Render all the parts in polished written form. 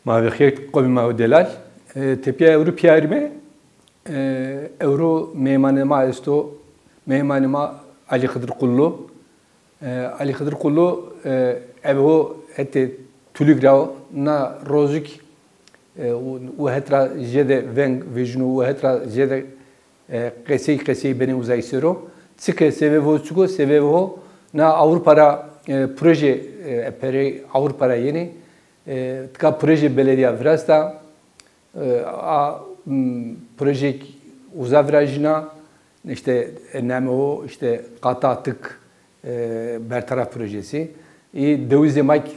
Mavi xeyr qobi ma delal. Tepiya Euro piyarime Euro meymanıma esto meymanıma Ali Kıdır Kullu. Ali Kıdır Kullu evo ete tulugrao na rozik u hetra jede veng vijnu u hetra jede qesi beni uzaysero. Tsike sebevo çuko sebevo na Avrupa'ra proje pere Avrupa'ra yeni tka proje belediye vrasta a proje uzavrajna işte NMO işte Katatık bertaraf projesi Devizmak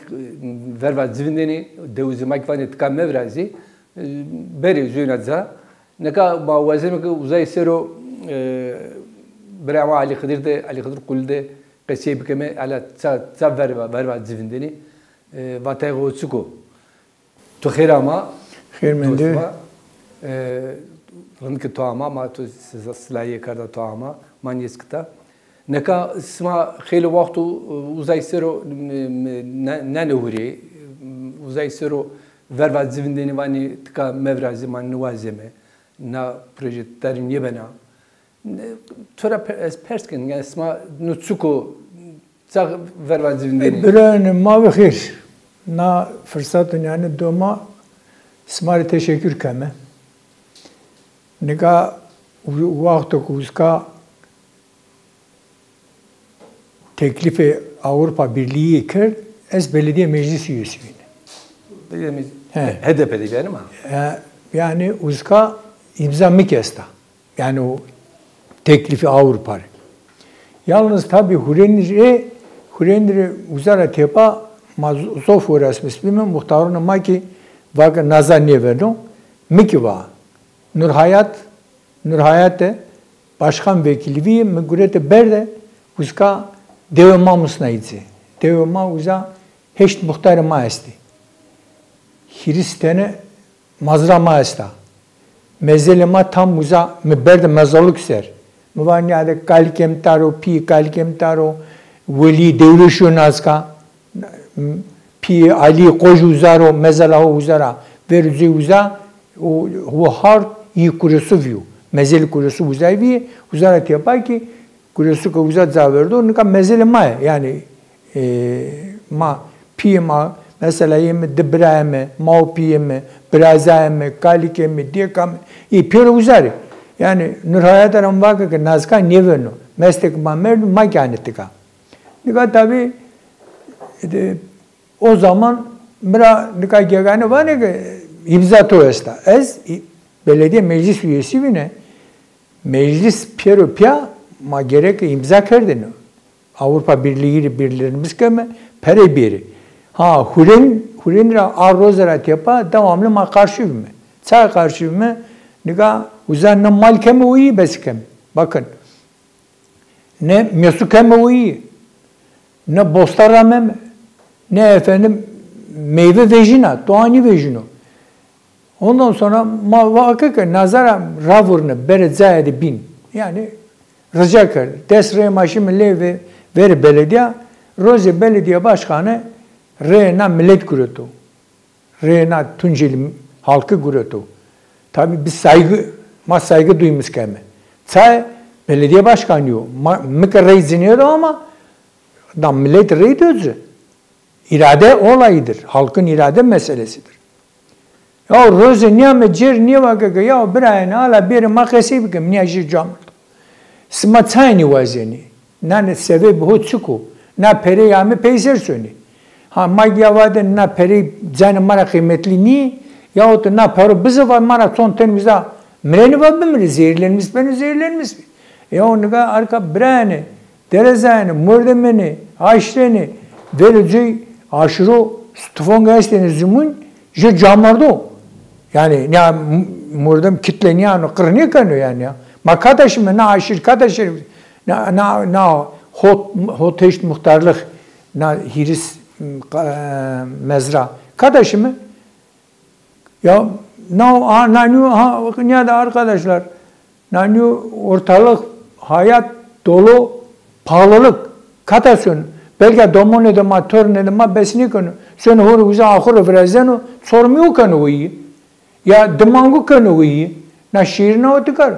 verva zvindeni Devizmak vani tka mevrazi beri zünadza neka mavazem ki uzaysero برای علی خدیر ده علی خدیر کلده قصه بکمه علی تا verva zvindeni vatay goçuko to khirama خیر منده ranke to ama ma to slaye karda to ama man yeskta neka sma khilo waqtu uzaysero nanuri uzaysero verva zvindeni vani tka mevrazi man nuazeme na projelerin yebena Tora persken yani sma nutsuko çağ vervazivindeni. Birane mavi xir. Na fırsatın yani doma smari teşekkür keme. Nika vakti kuzka teklifi Avrupa Birliği kır ez belediye meclis üyesiyim. HDP'de yani mi? Yani uzka imza mı kesta. Yani o teklifi Avrupa. Yalnız tabi Hurenire uzara tepa mazof uğraşmış bilme muhtarına maki vakı nazar niye verdim? Miki va. Nurhayat başkan vekili vi mugurete berde uzka devama musnaydı. Devama uza heşt muhtarı maesti. Hristene mazra maesta. Mezelema tam uza berde mezarlık ser. Muvanyade kalikem taro, pi kalikem taro, veli devleşiyor nazka, pi Ali koju uzaro, mezala uzara, verüze uza, o har iyi kurusu viu, mezeli kurusu uzavi, uzara tiapa ki kurusu ka uzat zaverdo, nika mezeli ma yani ma pi ma mesela yeme debrame, ma pi yeme, brazame, kalikeme, diyekam, iyi pi uzari. Yani Nurhayat aram vakı ki nazka neveno meslek mamer makanettika. Nika tabi o zaman mera nika gegane var ne ki imza toesta. Ez belediye meclis üyesi bine meclis pia ma gerek imza kerdin. Avrupa Birliği birlerimiz keme pere biri. Ha hurenra arrozara tepa devamlı ma karşı mı? Çay karşı mı? Nika uzanna mal keme uyi beskem. Bakın. Ne mesu keme uyi. Ne bostarame ne efendim meyve vejina, doğani vejino. Ondan sonra vakık nazara ravurne beret zayede bin. Yani rica kar. Desre maşim leve ver belediye roze belediye başkanı rena millet kurutu. Rena Tunceli halkı kurutu. Tabii biz saygı duymuş keme. Çay belediye başkanı yok. Mıkır reis deniyor ama da millet reis özü. İrade olayıdır. Halkın irade meselesidir. Ya roze niye mecer niye vakıka ya birayın hala bir makası bikim niye jircam. Sma çayni vazeni. Ne sebebi ho çıku. Ne peri yami peyser söni. Ha magya vade ne peri canı mara kıymetli niye? Yahut da ne para bize var mara son tenimize mreni var mı zehirlerimiz beni zehirlerimiz ya onu arka brane derezane murdemeni aşreni verici aşırı stufon gazeteni zumun je camardo yani ya murdem kitleni yani kırını kanıyor yani ya makadaşım ne aşır kadaşır na hoteş muhtarlık na hiris mezra kadaşımı ya ya da arkadaşlar ortalık hayat dolu pahalılık katasın belki domone de ma torne de ma besni kanu sen hor uza akhur vrezeno sormuyor kanu iyi ya demangu kanu iyi na şiirine otukar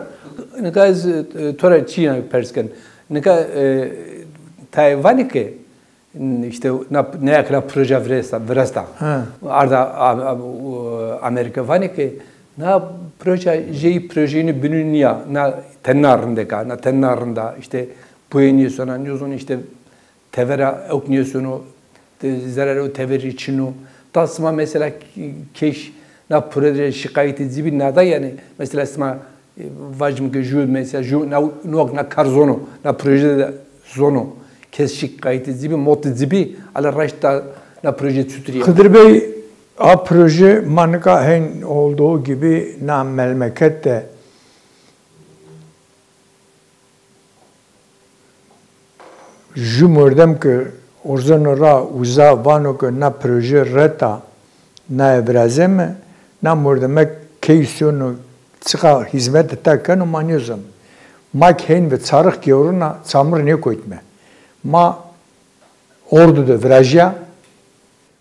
neka ez tora Çin'a persken neka Tayvan'ı ki işte ne yakına proje vresta arda Amerika vanı ki na projenin bününya na tenarında işte bueniyorsun anlıyorsun işte tevera oknuyorsun zararı teveri içinu tasma mesela keş na proje şikayet edici nada yani mesela isma vajm ki ju mesela ju na karzono na projede zono kes şikayet edici mod edici ala raşta na proje tutuyor. Kadir Bey a proje manka hen olduğu gibi na memlekette jumurdem ki orzanora uza vano ki na proje reta na evrazeme na murdemek keysyonu çıka hizmet etakken umanyozam ma hen ve çarık yoruna çamur ne koytme ma orduda virajya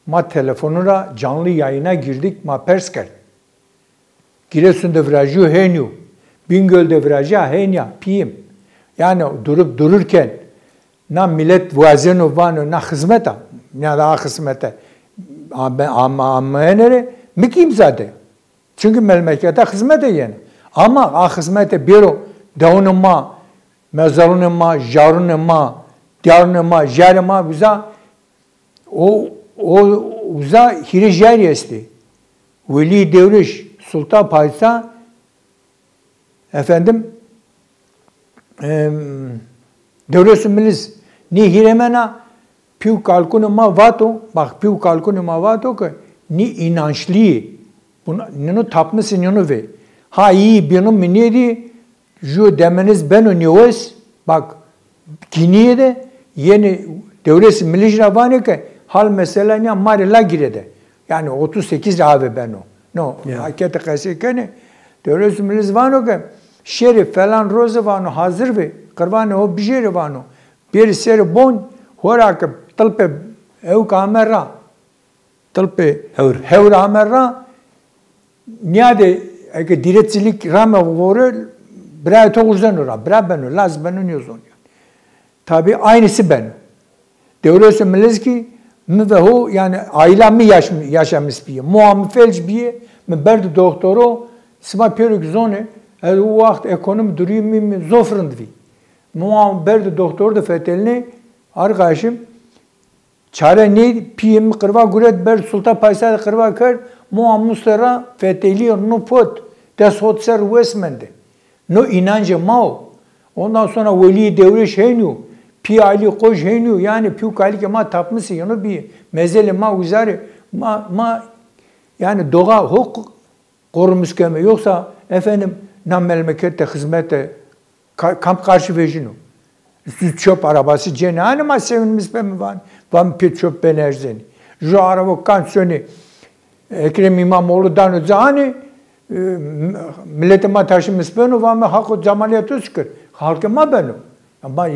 ma telefonuna canlı yayına girdik ma persker Giresun'da virajı henyu Bingöl'de virajı henya piyim yani durup dururken na millet vazenu vanu na hizmete ya da hizmete ama enere mikim zaten çünkü memlekete hizmete yani ama hizmete biro davunma mezarunma jarunma diyarunma jarma biza o uza hirijeriyesti Veli Devriş Sultan Paysa efendim Devresun Milis ni hiremena piu kalkunuma vato bak piu kalkunuma vato ki ni inançlı bunu tapmışsın onu ve ha iyi benim mineri ju demeniz ben uniyoruz bak kiniye de yeni Devresun Milis ravane ki hal mesela ne marila girede yani 38 abi ben o no hakikaten kasekene Devresun Milis vano ki şerif falan roze vano hazır ve Karvane o bijere vano bir ser bon hora ke talpe ev kamera talpe hevr amera niade eke diretçilik rame vore bra toğuzdan ora bra benu laz benu niyozon tabi aynısı ben Devresun Milis ki mi ve ho yani ailemi yaşamış bir muam felç bir mi berdi doktoro sma peruk zone o vakt ekonomi durumu zofrundvi Muam berdi doktor da fetelini arkadaşım çare ne piyem kırva guret ber Sultan Paysa'da kırva kır muam mustara feteli no pot das hot ser westmende no inancı mao ondan sonra Veli Devriş henyu pi ali koş henyu yani pi kali ki ma tapması yani bir mezeli ma uzarı ma yani doğa hukuk korumuş keme yoksa efendim nam memlekette hizmete kamp karşı vejino. Çöp arabası cenane ma sevinmiş ben van pet çöp ben erzeni. Ju araba kansoni Ekrem İmamoğlu'dan önce hani milletime taşımış ben van hakkı camaliyatı sıkır. Halkıma benim. Ama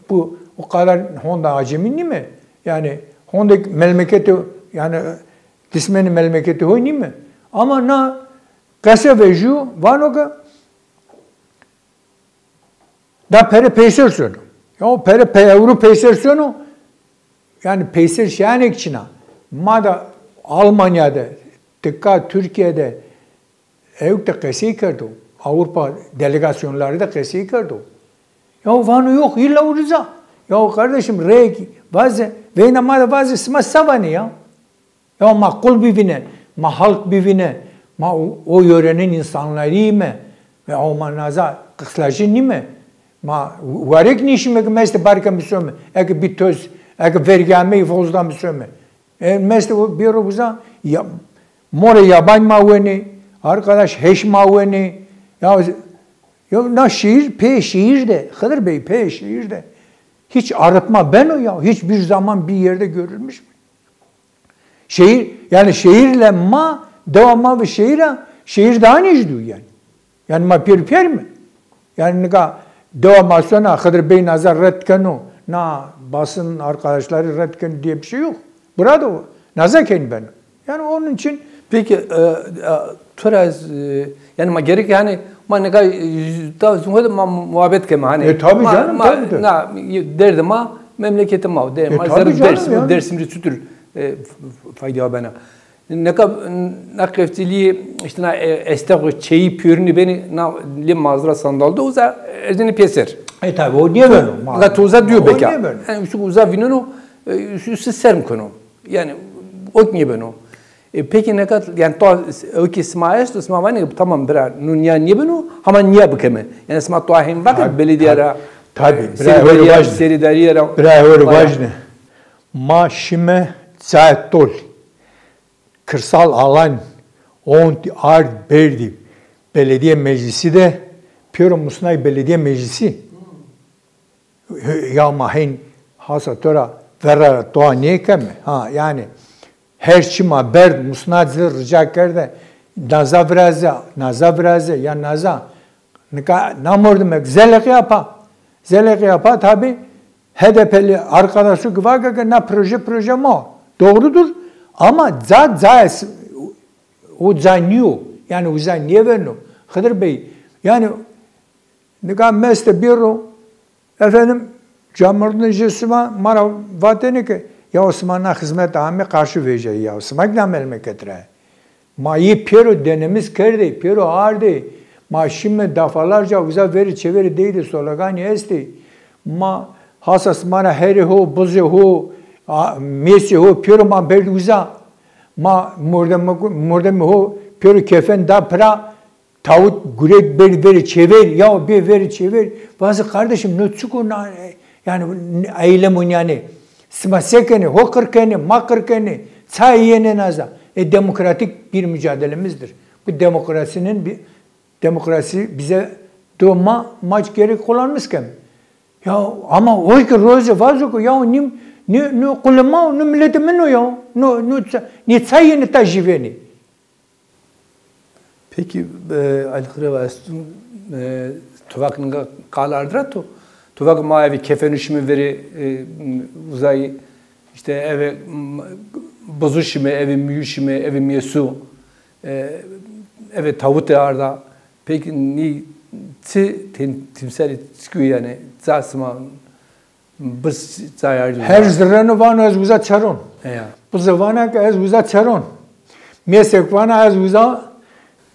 bu o kadar Honda acemini mi? Yani Honda memleketi yani dismeni memleketi hoy mi? Ama na kase veju vanoga da pere peysersonu. Ya pere euro peysersonu yani peyser şanek Çin'a. Mada Almanya'da, tıkka Türkiye'de evde kesi kardı. Avrupa delegasyonları da kesi kardı. Ya vanu yok illa uruza. Ya kardeşim reki bazı ve namada bazı sma savani ya. Ya makul bivine, ma halk bivine, ma o yörenin insanları mı? Ve o manaza kıslajı mi? Ma varek nişime ki meste barka misöme. Eke bitöz, eke vergame fozda misöme. Meste bir obuza ya more yaban maveni, arkadaş heş maveni. Ya na şiir, şiirde, Kadir Bey şiirde. Hiç arıtma ben o ya. Hiçbir zaman bir yerde görülmüş mü? Şehir, yani şehirle ma, devamma ve şehir daha necdu yani. Yani ma pir mi? Yani nika devamma sonra Kadir Bey nazar red kanu, na basın arkadaşları redken diye bir şey yok. Burada o. Nazaken ben. Yani onun için peki biraz yani ma gerek yani ma ne kadar da zumhada ma muhabbet kema hani tabii canım tabii. Na derdim ma memleketim ma derdim ma dersim rütütür fayda bana ne kadar nakıftiliği işte na estek çeyi pürünü beni na lim mazra sandalda uza erzini peser. Tabii o niye böyle? La tuza diyor beka. Yani şu uza vinonu şu serm konu. Yani o niye böyle? Peki ne kadar yani to o ki smaeş to smavani tamam bira nunya niye bunu ama niye bakeme yani sma to ahim bakın belediyera tabii seri dariyera bravo vajne ma şime zaatol kırsal alan on art berdi belediye meclisi de Piyoro Musnay Belediye Meclisi ya mahin hasa tora verra to niye keme ha yani her çima berd musnadzır rica kerde naza vraze ya naza namordum zelek yapa tabi HDP'li arkadaşı güvaga na proje mo doğrudur ama o zanyo yani o zanyo verno Hıdır Bey yani nika meste biro efendim Camurun jesuma mara vateni ki ya Osman'a hizmet ahme karşı vereceği ya Osman'a memleketre. Ma iyi Piero denemiz kerdi, Piero ağırdı. Ma şimdi defalarca uza veri çeviri değildi solagani esti. Ma hasas mana heri ho, buzi ho, mesi ho, Piero ma berdi uza. Ma murdem ho, Piero kefen da pra tavut gurek veri çevir, ya bir veri çevir. Bazı kardeşim nutsuku yani eylemun yani. Smasekeni, hokırkeni, makırkeni, sayiyeni naza. Demokratik bir mücadelemizdir. Bu demokrasi bize doğma maç gerek kullanmışken. Ya ama o ki roze vazo ya ne kullanma ne milletimin o ya. Ne sayiyeni tajiveni. Peki Al-Kırıvastun tuvakın kalardrato. Tuvak mavi kefenüşümü veri uzayı işte eve bozuşumu, evi müyüşümü, evi miyesu eve tavut arda peki ni timsali çıkıyor yani zasma biz zayar her zırranı vana az uza çaron bu zavana az uza çaron mesek vana az uza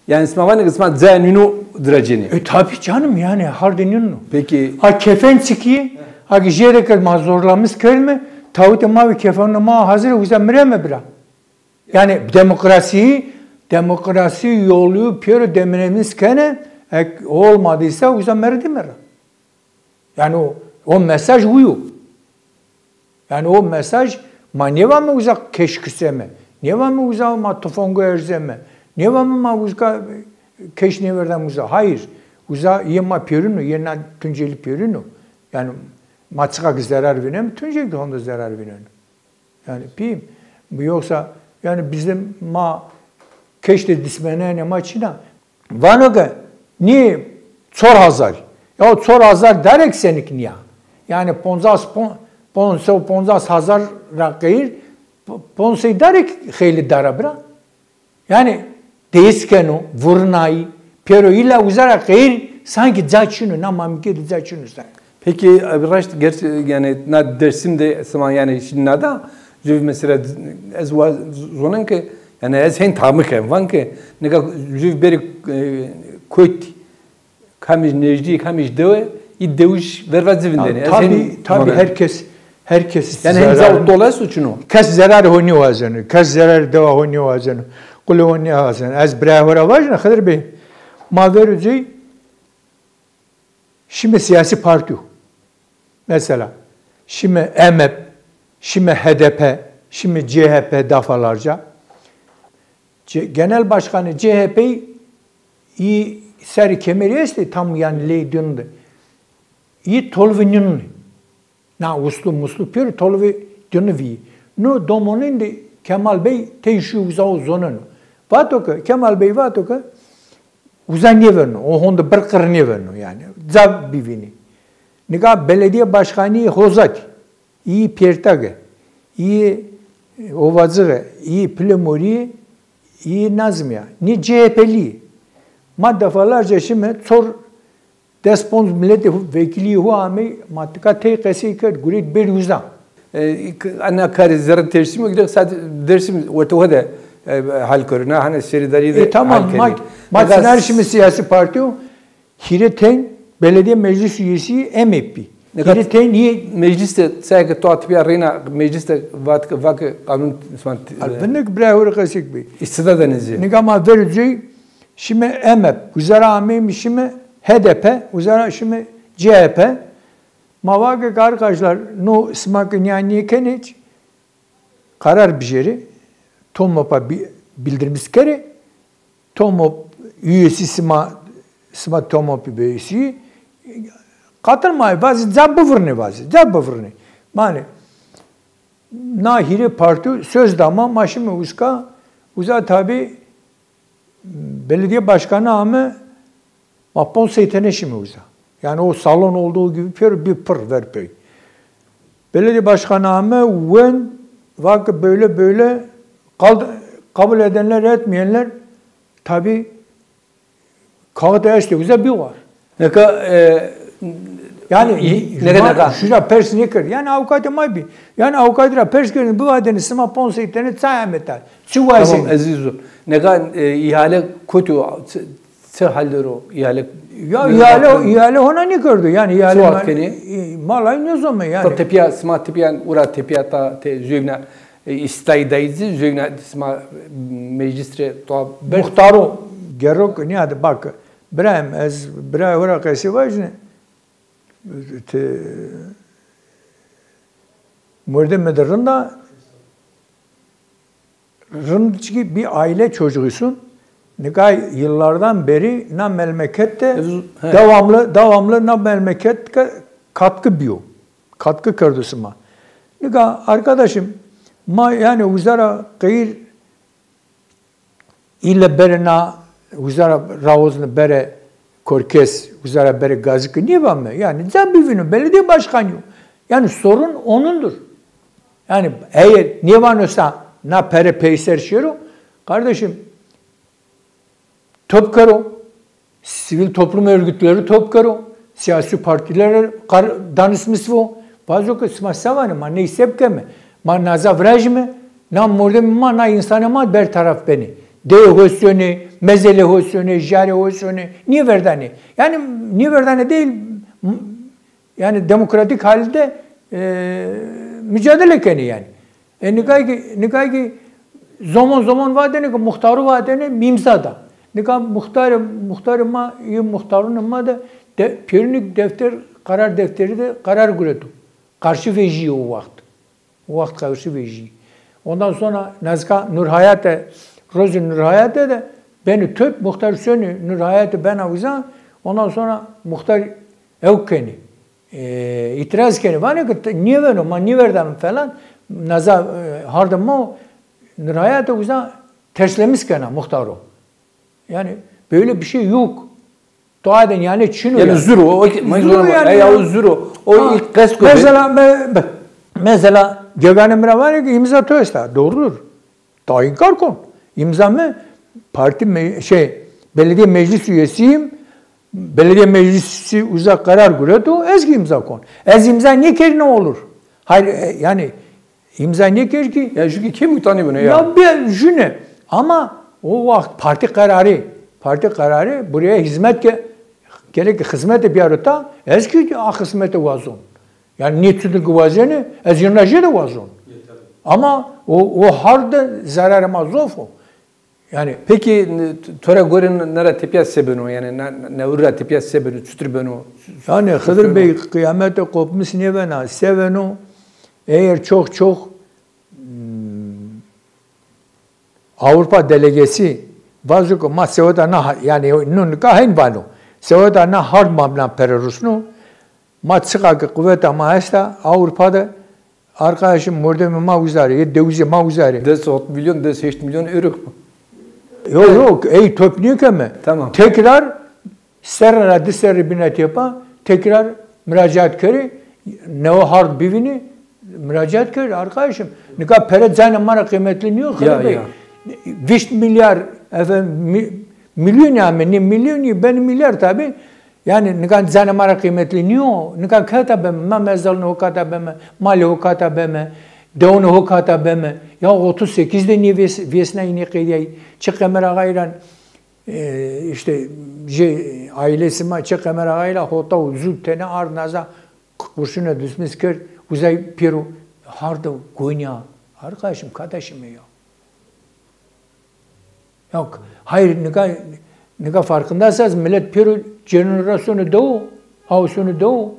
yani smavani kısma zaninu draceni. Tabii canım yani hardinin. Peki. Ha kefen çıkıyor. Ha gijere kalma zorlamış kelme. Tavut mavi kefen ma hazır uzamire mi bira? Yani demokrasi yolu Piero demenemiz kene olmadıysa uzamire demir. Yani o mesaj uyu. Yani o mesaj ma ne var mı uzak keşkiseme? Ne var mı uzak ma tofongo erzeme? Ne var mı uzak keş ne verden uzak? Hayır. Uzak yema Pierino, yena Tunceli Pierino. Yani maçıka zarar veren, Tunceli de onda zarar veren. Yani piyim. Yoksa yani bizim ma keş de dismenene maçına. Vanoga niye çor hazar? Ya çor hazar derek senik niye? Yani ponzas hazar rakayır, ponzay derek xeyli darabra. Yani Deskeno, vurnay, Piero illa uzara kayır sanki zaçını, namamike zaçını sen. Peki biraz gerçi yani na dersimde zaman yani şimdi nada jiv mesela ez var zonan ki yani ez hen tamıkem van ki ne kadar jiv beri koyt kamış nejdi kamış deve iddeviş vervazivinde. Tabii herkes yani hem zavut dolayı uçunu. Kas zarar honi vazını, kas zarar deva honi vazını. Kulu ne hasen az brahora vajna Hıdır Bey maverucu şimdi siyasi parti mesela şimdi MHP şimdi HDP şimdi CHP defalarca genel başkanı CHP'yi iyi seri kemeriyesti tam yani leydünde iyi tolvinün na uslu pür tolvi dünvi no domoninde Kemal Bey teşu uzao zonunu Vatoka, Kemal Bey uzan niye verno? O honda bir kır niye verno yani? Zab bivini. Nika belediye başkanı Hozak, iyi Pertagı, iyi Ovazığı, iyi Plemuri, iyi Nazmiya, ni CHP'li. Ma defalarca şimdi sor despons milletvekili huami matka teykesi kır gurid bir yüzden. Ana kari zerre tersim mi gidiyor sadece dersim ortada hal körüne hani şeridari de tamam matnar şimdi siyasi parti o Hireten belediye meclis üyesi MHP. Hireten niye mecliste sayık tuat bir arena mecliste vak kanun ismant. Albenlik brahur kasık bir. İstida denizi. Nigama verici şimdi MHP uzara amim şimdi HDP uzara şimdi CHP. Mavak arkadaşlar no smakın yani keniç karar bijeri Tomop'a bildirmiş kere Tomop üyesi sma Tomop üyesi katılmayı bazı zabıvırını mani nahiri parti söz dama maşımı uza tabi belediye başkanı ama mapon seyteneşimi uza. Yani o salon olduğu gibi bir pır verpey. Belediye başkanı ama vakı böyle kabul edenler etmeyenler tabi kağıda güzel bir var. Yani şurada pers ne kır? Yani avukatı maybi. Yani avukatı pers kırın bu adını sıma ponsa internet sayameta. Tamam Azizul. Ne kadar ihale kötü halleri o ihale. Ya ihale ona ne gördü? Yani ihale malay ne zaman yani? Tepiya sma tepiyan ura tepiya ta züvna istaydayızı züvna sma meclisre to muhtaro gerok ne adı bak Brahim ura kaysi vajne Murde medarında rındaki bir aile çocuğusun. Ne kadar yıllardan beri na memlekette devamlı na memleket katkı biyo. Katkı kırdısıma. Ne kadar arkadaşım yani uzara kayır ile berena uzara ravozunu bere korkes uzara bere gazıkı niye var mı? Yani zabivino belediye başkanı. Yani sorun onundur. Yani eğer niye varsa na pere peyser şero kardeşim top karo, sivil toplum örgütleri top karo, siyasi partiler danışmış bu. Bazı kısmı savanı ma ne sebke mi? Ma naza vrajme, na morde ma na insana ma ber taraf beni. De hosyonu, mezele hosyonu, jare hosyonu, niye verdani? Yani niye verdani değil, yani demokratik halde mücadele keni yani. Nikay ki zaman vadeni ki muhtarı vadeni mimzada. Nikah muhtarın ama da periyodik defter karar defteri de karar güredu. Karşı veci o vakit. O vakit karşı veci. Ondan sonra Nazka Nurhayat'e Rozi Nurhayat'e de beni töp muhtar sönü Nurhayat'e ben avuzan ondan sonra muhtar evkeni itiraz keni. Bana ki niye verdim? Niye verdim falan. Naza hardım mı Nurhayat'e avuzan terslemiş kena muhtarı. Yani böyle bir şey yok. Doğadan yani Çin'o yani. Zuro. Zuro. O ilk kasko. Mesela Gökhan Emre var ya ki imza toysta. Doğrudur. Daha inkar kon. İmza mı? Parti belediye meclis üyesiyim. Belediye meclisi uzak karar güredo. Ezgi imza kon. Ez imza ne ker ne olur? Hayır yani imza ne ker ki? Ya çünkü kim utanıyor bunu ya? Ya bir jüne. Ama o vakit parti kararı buraya hizmet gerek hizmet bir arada eski hizmete vazon. Yani niyetli vazeni ez yırnacı da vazon. Ama o harda zararı mazofo. Yani peki tora gorin nara tepiyat sebenu yani ne urra tepiyat sebenu çütürbenu. Yani Hıdır Bey kıyamete kopmuş ne bana sevenu eğer çok Avrupa delegesi bazı ko masevada na yani nun kahin bano sevada na hard mabna pererusnu matsıka kuvvet ama esta Avrupa'da arkadaşım mordemi mavuzari devzi mavuzari 4 milyon 8 milyon euro. Yok ey topniyor mi? Tamam. Tekrar serra diseri binet yapa tekrar müracaat kırı. Ne o hard bivini müracaat kırı arkadaşım. Ne kadar pere zayna mara kıymetleniyor. Ya. 20 milyar efendim milyon ya ne milyon ben milyar tabi. Yani ne kadar zayna mara kıymetleniyor. Ne kadar kata beme, ma mezalını o kata beme, mali o kata beme, deonu o kata beme. Ya 38'de niye vesna yine kıydı. Çık kamera gayran işte ailesi ma çık kamera gayla hota uzun tane arnaza kurşuna düşmüş kır. Uzay Peru harda Konya. Arkadaşım kardeşim ya. Yok. Hayır ne kadar farkındaysanız millet Peru jenerasyonu doğu. Havsunu doğu.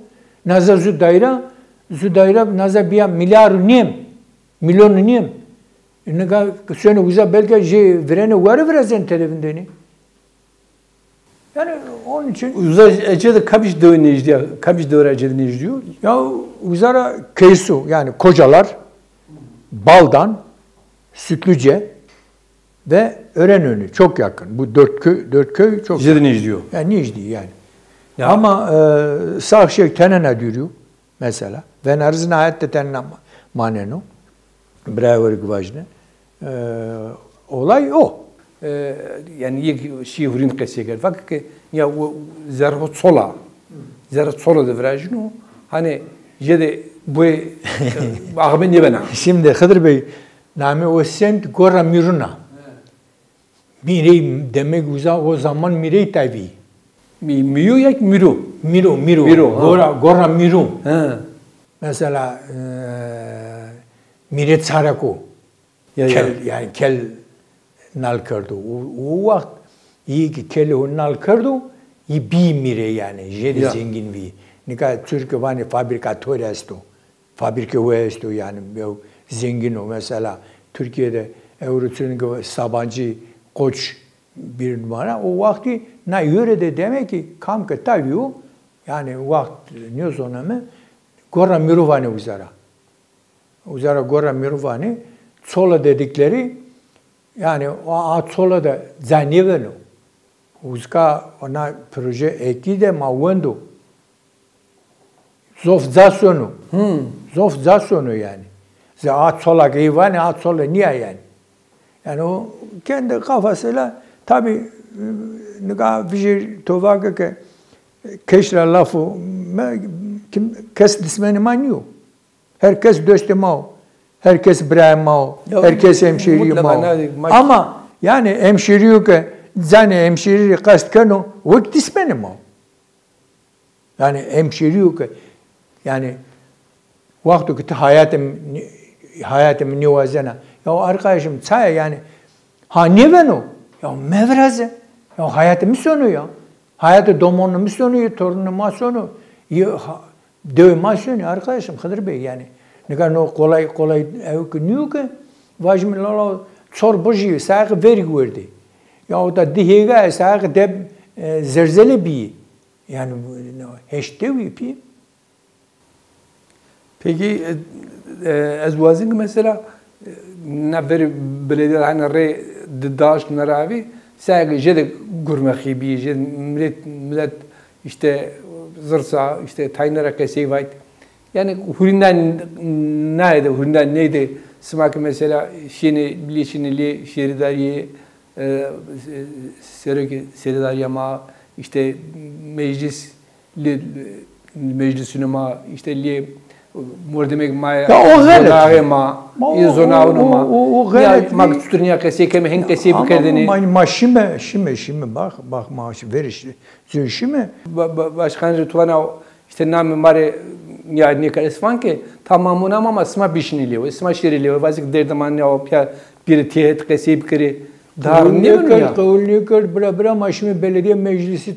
Naza Zudayra naza bir milyar niyem. Milyon niyem. Ne kadar sonra uzay belki verene verezen televizyonu. Yani onun için Uzay ecede kabiş döne izliyor. Kabiş döne ecede izliyor. ya uzara kaysu yani kocalar Baldan, Sütlüce ve Örenönü çok yakın. Bu dört köy çok yakın. Ecede izliyor. Yani Nicdi yani. Ya. Ama sağ şey tenene diyor mesela. Ve narzına hayatta tenene maneno. Bravo gvajne. Olay o. Yani yek şey hurin kesiyor. Fakat ki ya o zerhot sola. Zerhot sola da virajno. Hani jede bu ağabey ne bana? Şimdi Hıdır Bey name o semt Gorra Miruna. Mirey demek o zaman Mirey tabi. Miyo yak miru. Miro. Gorra Miru. Ha. Mesela Miret Sarako. Yani kel nal kardo. O vakit iyi ki kel o nal kardo. İyi bir mire yani. Jedi zengin bir. Ne kadar Türkiye var fabrikatör esto. Fabrika o esto yani. Zengin o mesela. Türkiye'de Euroç'un Sabancı Koç bir numara. O vakti ne yörede demek ki kamka tabii o. Yani vakit ne sonra mı? Gorra Miruvani uzara. Uzara Gorra Miruvani Çola dedikleri yani o Çola da zaneveno. Uzka ona proje ekide mavendo. Zofzasyonu. Zofzasyonu yani. Za Çola gıyvani Çola niye yani? Yani o kendi kafasıyla tabi ne kadar bir tovaka ki keşra lafı kes dismeni manyo. Herkes dostu mao. Herkes brayım mao. Herkes hemşeri mao. Ama yani hemşeri ki zane hemşeri kast kano o dismeni mao. Yani hemşeri ki yani vakti ki hayatım nivazena. Ya arkadaşım çay yani ha ne ben o? Ya mevraze. Ya hayatım sonu ya. Hayatı domonum sonu, torunum sonu. Dövme sonu arkadaşım Hıdır Bey yani. Ne kadar o kolay evkiniyor ki vajmi lala çor boji sağı vergi verdi. Ya o da dihega sağı de zerzele bir. Yani heştevi yapayım. Peki ezvazın mesela نبر بلدی هن ری داشت نراوی سعی جد گرمخی بی جد ملت işte zırsa işte taynara kesi var. Yani hurinden neydi? Smak mesela şini bilişinili şeridariye seridariye ma işte meclisine ma işte li mordemek ma zonare ma izonavno ma o galet mak tuturnya kesi keme hen kesi bikerdini ama şimdi bak maaş veriş züşime başkan rituana işte nam mare yani ne kadar ki tamamına ama sma bişiniliyor sma şeriliyor bazı derdaman ne o bir tihet kesi bikeri dar ne var kavulnikör bra maşimi belediye meclisi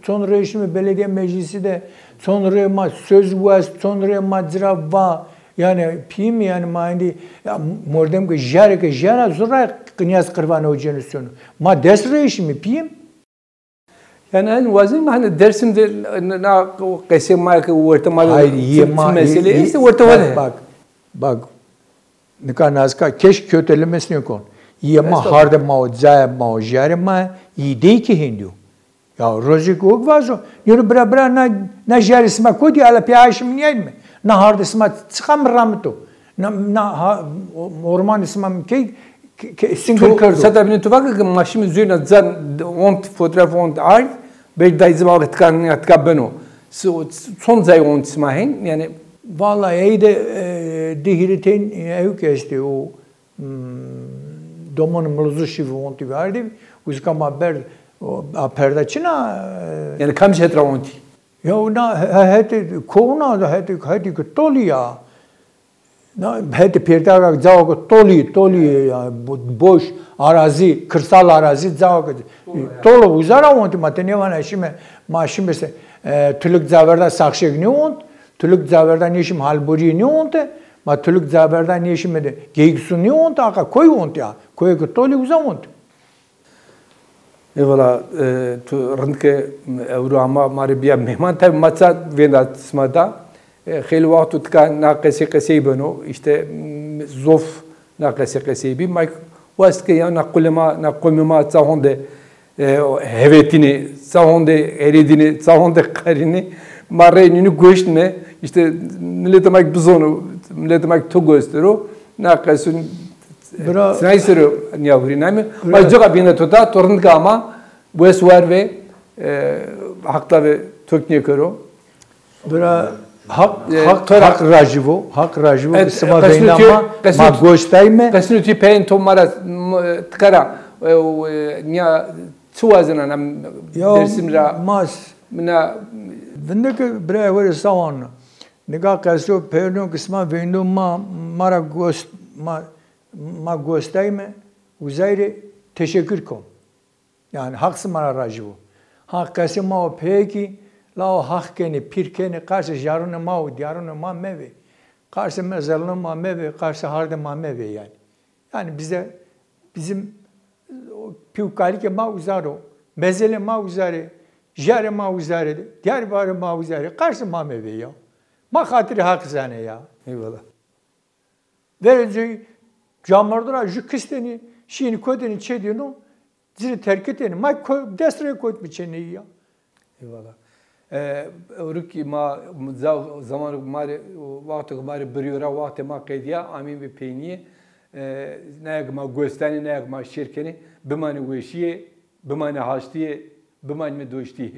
son rejimi belediye meclisi de sonra ma söz var sonra macera var yani pim yani mandi mordem ki jara zora knyaz kırvanı hoca'nın sonu ma des rejimi pim yani en vazim hani dersimde na kesi ma ki ortamada mesele işte ortamada bak ne kadar nazka keş kötülemesini kon. Yema harda mao zaya mao jare ma iyi değil ki hindu. Ya rozik ok vazo. Yürü bra na jerisma kodi ala piyaşım niyeyim mi? Na hardisma çıkam ramto. Na orman ismam ki single kardo. Sada bine tu vakit maşım üzerine zan ont fotoğraf ont art belki da izin vakit kan beno. Son zay ont ismahin yani vallahi iyi de dihiriten ev kesti o domon mluzu şivi onti verdi. Uzka maber perda çina yani kam şetra onti. Ya ona hadi kona da hadi toli ya. Na hadi perda zago toli ya boş arazi kırsal arazi zago tolo uzara onti matene vana şime maşim bese tülük zaverda sakşek ne ont tülük zaverda neşim halburi ne ont ma tülük zaverda neşim de geyiksu ne ont aka koy ont ya koy toli uza ont. Eyvallah, tu rındke evru ama mari biya mehman tabi maça venda smada. Khil vaktu tka naqesi qesi beno işte zof naqesi qesi bi mak waske ya naqulma tsahonde hevetini tsahonde eridini tsahonde qarini marenini goşne işte milletemek bizonu milletemek to göstero naqesun Sinaysero niyavri nami. Acaba bina tuta tornka ama bu esvar ve hakta ve Türkiye karo. Bira hak rajivo sema beynama ma gostayme. Kasnu ti pen to mara tkara niya çuazına nam dersimra mas mina vindeke bira evre savan. Nega kasyo peyno kısma beynama mara gost ma gostayme uzayre teşekkür kom. Yani haksız mara rajivo. Hakkası ma o peki la o hakkeni pirkeni karşı jarını ma o diyarını ma meve. Karşı mezarını ma meve, karşı harda ma meve yani. Yani bizim pivkalike ma uzaro, mezele ma uzare, jare ma uzare, diğer barı ma uzare, karşı ma meve ya. Ma hatiri haksızane ya. Eyvallah. Verece Camardura jukisteni şini kodeni çediyorno ziri terk eteni ma destre koyt mi çeni ya. Eyvallah. Ruki ma zaman mari vakti mari biriora vakti ma kediya amin bir peyniye ne ma gösteni ne ma şirkeni bimani weşiye bimani haştiye bimani me doştiye.